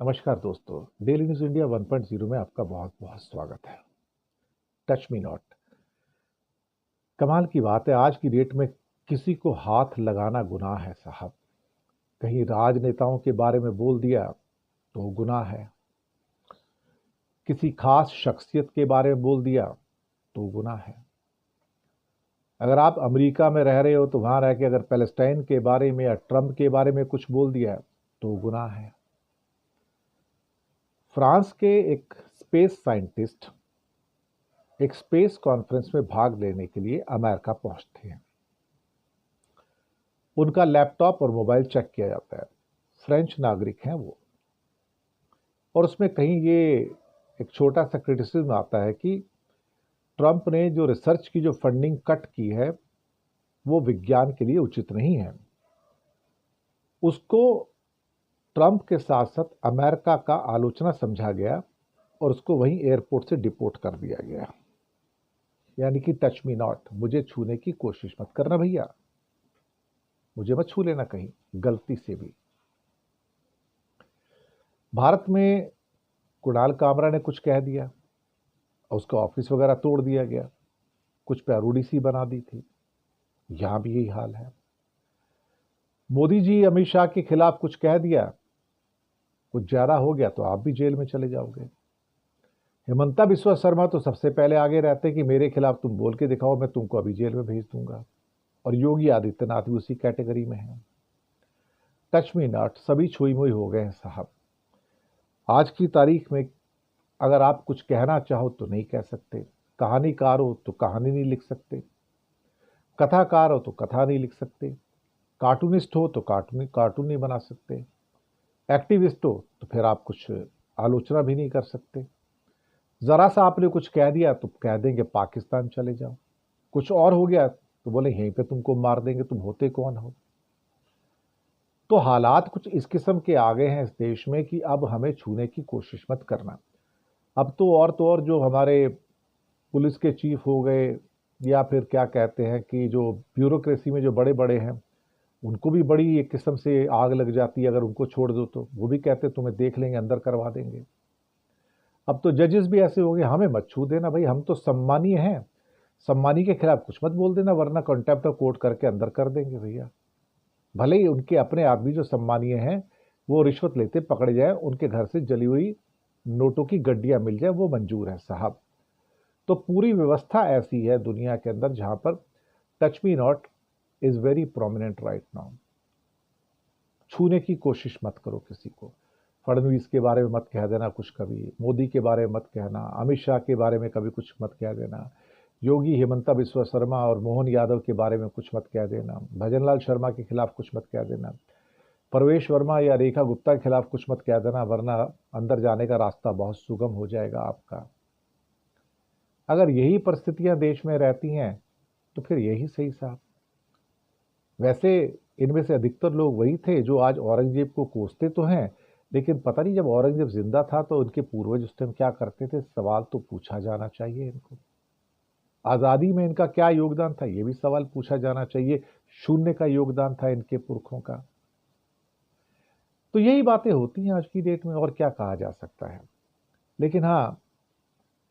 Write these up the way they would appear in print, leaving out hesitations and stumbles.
नमस्कार दोस्तों, daily news India 1.0 में आपका बहुत-बहुत स्वागत है। Touch me not. कमाल की बात है, आज की डेट में किसी को हाथ लगाना गुनाह है साहब। कहीं राजनेताओं के बारे में बोल दिया तो गुनाह है, किसी खास शख्सियत के बारे में बोल दिया तो गुनाह है। अगर आप अमेरिका में रह रहे हो तो वहाँ रह के अगर पैलेस्टाइन के बारे में या ट्रंप के बारे में कुछ बोल दिया तो गुनाह है। फ्रांस के एक स्पेस साइंटिस्ट एक स्पेस कॉन्फ्रेंस में भाग लेने के लिए अमेरिका पहुंचते हैं। उनका लैपटॉप और मोबाइल चेक किया जाता है। फ्रेंच नागरिक हैं वो, और उसमें कहीं ये एक छोटा सा क्रिटिसिज्म आता है कि ट्रंप ने जो रिसर्च की जो फंडिंग कट की है वो विज्ञान के लिए उचित नहीं है। उसको ट्रंप के साथ साथ अमेरिका का आलोचना समझा गया और उसको वहीं एयरपोर्ट से डिपोर्ट कर दिया गया। यानी कि टच मी नॉट, मुझे छूने की कोशिश मत करना भैया, मुझे मत छू लेना कहीं गलती से भी। भारत में कुणाल कामरा ने कुछ कह दिया और उसका ऑफिस वगैरह तोड़ दिया गया, कुछ पैरोडी सी बना दी थी। यहां भी यही हाल है। मोदी जी अमित शाह के खिलाफ कुछ कह दिया, कुछ ज्यादा हो गया तो आप भी जेल में चले जाओगे। हेमंता बिस्वा शर्मा तो सबसे पहले आगे रहते कि मेरे खिलाफ तुम बोल के दिखाओ, मैं तुमको अभी जेल में भेज दूंगा। और योगी आदित्यनाथ भी उसी कैटेगरी में है। टच मी नॉट, सभी छुई मुई हो गए हैं साहब। आज की तारीख में अगर आप कुछ कहना चाहो तो नहीं कह सकते, कहानीकार हो तो कहानी नहीं लिख सकते, कथाकार हो तो कथा नहीं लिख सकते, कार्टूनिस्ट हो तो कार्टून नहीं बना सकते, एक्टिविस्ट हो तो फिर आप कुछ आलोचना भी नहीं कर सकते। जरा सा आपने कुछ कह दिया तो कह देंगे पाकिस्तान चले जाओ, कुछ और हो गया तो बोले यहीं पे तुमको मार देंगे, तुम होते कौन हो। तो हालात कुछ इस किस्म के आ गए हैं इस देश में कि अब हमें छूने की कोशिश मत करना। अब तो और जो हमारे पुलिस के चीफ हो गए, या फिर क्या कहते हैं कि जो ब्यूरोक्रेसी में जो बड़े बड़े हैं, उनको भी बड़ी एक किस्म से आग लग जाती है अगर उनको छोड़ दो तो। वो भी कहते तुम्हें देख लेंगे, अंदर करवा देंगे। अब तो जजेस भी ऐसे हो गए, हमें मत छू देना भाई, हम तो सम्मानीय हैं, सम्मानी के खिलाफ कुछ मत बोल देना वरना कॉन्टेम्प्ट ऑफ कोर्ट करके अंदर कर देंगे भैया। भले ही उनके अपने आदमी जो सम्मानीय हैं वो रिश्वत लेते पकड़े जाए, उनके घर से जली हुई नोटों की गड्डियां मिल जाए, वो मंजूर है साहब। तो पूरी व्यवस्था ऐसी है दुनिया के अंदर जहां पर touch me not is very prominent right now. छूने की कोशिश मत करो किसी को। फडणवीस के बारे में मत कह देना कुछ कभी, मोदी के बारे में मत कहना, अमित शाह के बारे में कभी कुछ मत कह देना, योगी हेमंता बिस्वा शर्मा और मोहन यादव के बारे में कुछ मत कह देना, भजनलाल शर्मा के खिलाफ कुछ मत कह देना, प्रवेश वर्मा या रेखा गुप्ता के खिलाफ कुछ मत कह देना, वरना अंदर जाने का रास्ता बहुत सुगम हो जाएगा आपका। अगर यही परिस्थितियां देश में रहती हैं तो फिर यही सही साहब। वैसे इनमें से अधिकतर लोग वही थे जो आज औरंगजेब को कोसते तो हैं, लेकिन पता नहीं जब औरंगजेब जिंदा था तो उनके पूर्वज उस टाइम क्या करते थे, सवाल तो पूछा जाना चाहिए इनको। आज़ादी में इनका क्या योगदान था, ये भी सवाल पूछा जाना चाहिए। शून्य का योगदान था इनके पुरखों का। तो यही बातें होती हैं आज की डेट में, और क्या कहा जा सकता है। लेकिन हाँ,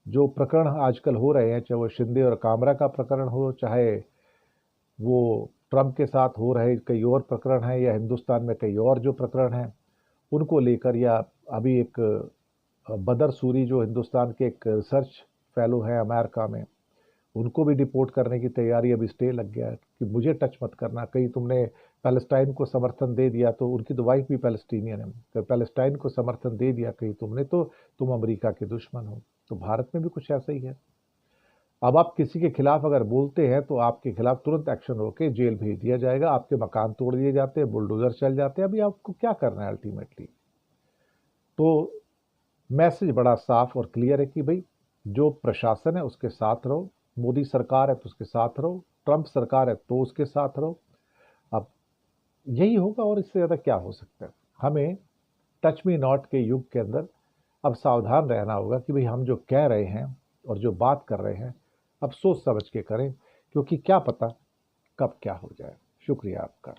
जो प्रकरण आजकल हो रहे हैं, चाहे वो शिंदे और कामरा का प्रकरण हो, चाहे वो ट्रंप के साथ हो रहे कई और प्रकरण हैं, या हिंदुस्तान में कई और जो प्रकरण हैं उनको लेकर, या अभी एक बदर सूरी जो हिंदुस्तान के एक रिसर्च फेलो हैं अमेरिका में, उनको भी डिपोर्ट करने की तैयारी, अभी स्टे लग गया है कि मुझे टच मत करना। कहीं तुमने पैलेस्टाइन को समर्थन दे दिया, तो उनकी तो वाइफ भी पैलेस्टीनियन है, तो पैलेस्टाइन को समर्थन दे दिया कहीं तुमने, तो तुम अमेरिका के दुश्मन हो। तो भारत में भी कुछ ऐसा ही है। अब आप किसी के खिलाफ अगर बोलते हैं तो आपके खिलाफ तुरंत एक्शन होके जेल भेज दिया जाएगा, आपके मकान तोड़ दिए जाते हैं, बुलडोजर चल जाते हैं। अभी आपको क्या करना है अल्टीमेटली। तो मैसेज बड़ा साफ और क्लियर है कि भाई जो प्रशासन है उसके साथ रहो, मोदी सरकार है तो उसके साथ रहो, ट्रंप सरकार है तो उसके साथ रहो। अब यही होगा, और इससे ज़्यादा क्या हो सकता है। हमें टच मी नॉट के युग के अंदर अब सावधान रहना होगा कि भाई हम जो कह रहे हैं और जो बात कर रहे हैं अब सोच समझ के करें, क्योंकि क्या पता कब क्या हो जाए। शुक्रिया आपका।